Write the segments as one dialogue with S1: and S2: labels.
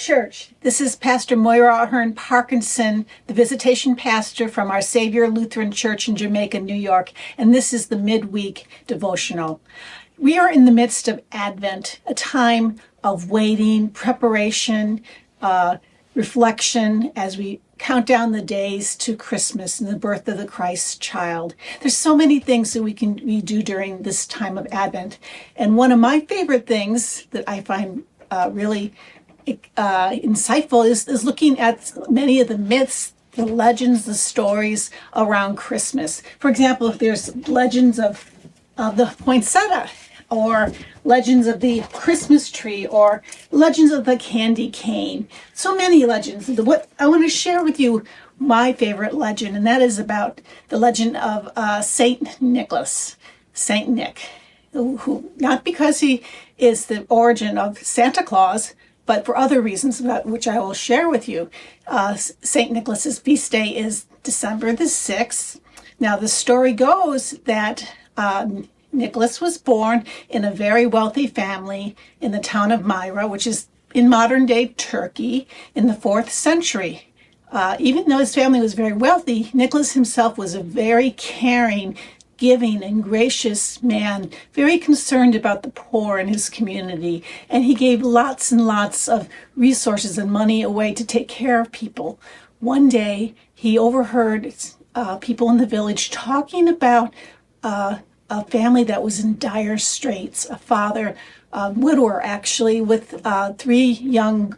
S1: Church. This is Pastor Moira Ahern Parkinson, the visitation pastor from Our Savior Lutheran Church in Jamaica, New York, and this is the Midweek Devotional. We are in the midst of Advent, a time of waiting, preparation, reflection as we count down the days to Christmas and the birth of the Christ child. There's so many things that we do during this time of Advent, and one of my favorite things that I find really insightful is looking at many of the myths, the legends, the stories around Christmas. For example, if there's legends of the poinsettia, or legends of the Christmas tree, or legends of the candy cane. So many legends. What I want to share with you my favorite legend, and that is about the legend of Saint Nicholas, Saint Nick, who not because he is the origin of Santa Claus, but for other reasons, about which I will share with you. St. Nicholas's feast day is December the 6th. Now, the story goes that Nicholas was born in a very wealthy family in the town of Myra, which is in modern-day Turkey, in the 4th century. Even though his family was very wealthy, Nicholas himself was a very caring, giving and gracious man, very concerned about the poor in his community, and he gave lots and lots of resources and money away to take care of people. One day, he overheard people in the village talking about a family that was in dire straits, a father, widower actually, with 3 young,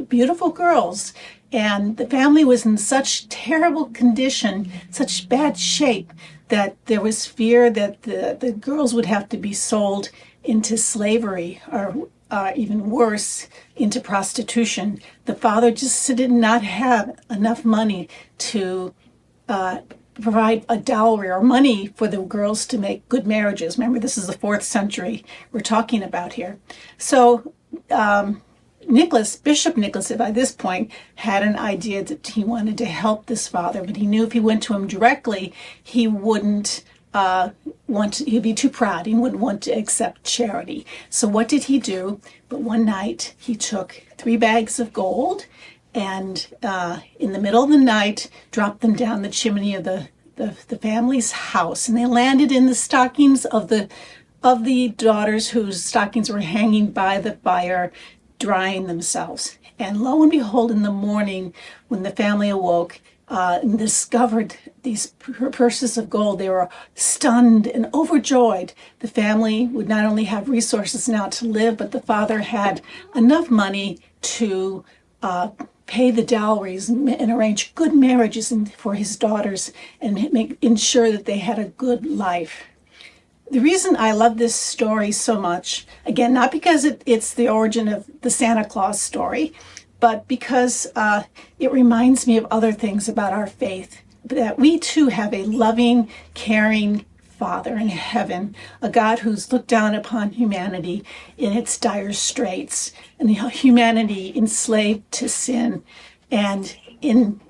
S1: beautiful girls. And the family was in such terrible condition, such bad shape, that there was fear that the girls would have to be sold into slavery, or even worse, into prostitution. The father just did not have enough money to provide a dowry or money for the girls to make good marriages. Remember, this is the 4th century we're talking about here. So Bishop Nicholas, by this point, had an idea that he wanted to help this father, but he knew if he went to him directly, he wouldn't he'd be too proud. He wouldn't want to accept charity. So what did he do? But one night, he took 3 bags of gold and in the middle of the night, dropped them down the chimney of the family's house. And they landed in the stockings of the daughters whose stockings were hanging by the fire, drying themselves. And lo and behold, in the morning, when the family awoke and discovered these purses of gold, they were stunned and overjoyed. The family would not only have resources now to live, but the father had enough money to pay the dowries and arrange good marriages for his daughters and ensure that they had a good life. The reason I love this story so much, again, not because it's the origin of the Santa Claus story, but because it reminds me of other things about our faith, that we too have a loving, caring Father in heaven, a God who's looked down upon humanity in its dire straits, and humanity enslaved to sin, and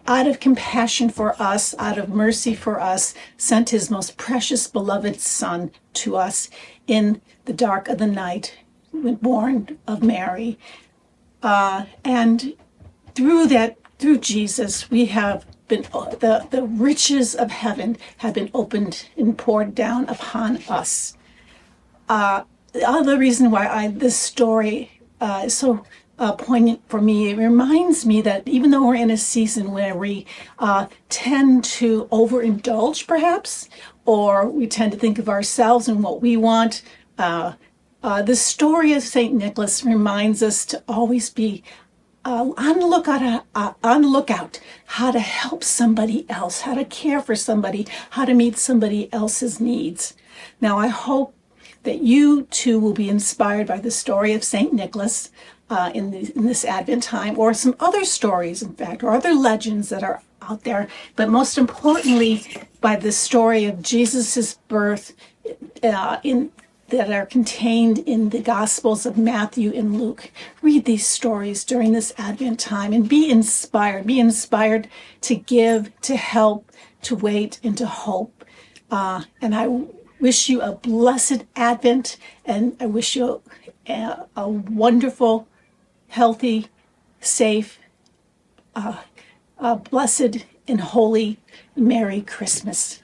S1: out of compassion for us, out of mercy for us, sent his most precious beloved Son to us in the dark of the night, born of Mary. And through Jesus, we have been, the riches of heaven have been opened and poured down upon us. The other reason why this story is so poignant for me, it reminds me that even though we're in a season where we tend to overindulge perhaps, or we tend to think of ourselves and what we want, the story of St. Nicholas reminds us to always be on the lookout how to help somebody else, how to care for somebody, how to meet somebody else's needs. Now, I hope that you too will be inspired by the story of St. Nicholas in this Advent time, or some other stories, in fact, or other legends that are out there, but most importantly, by the story of Jesus's birth that are contained in the Gospels of Matthew and Luke. Read these stories during this Advent time and be inspired. Be inspired to give, to help, to wait, and to hope. And I wish you a blessed Advent, and I wish you a wonderful, healthy safe, blessed, and holy Merry Christmas.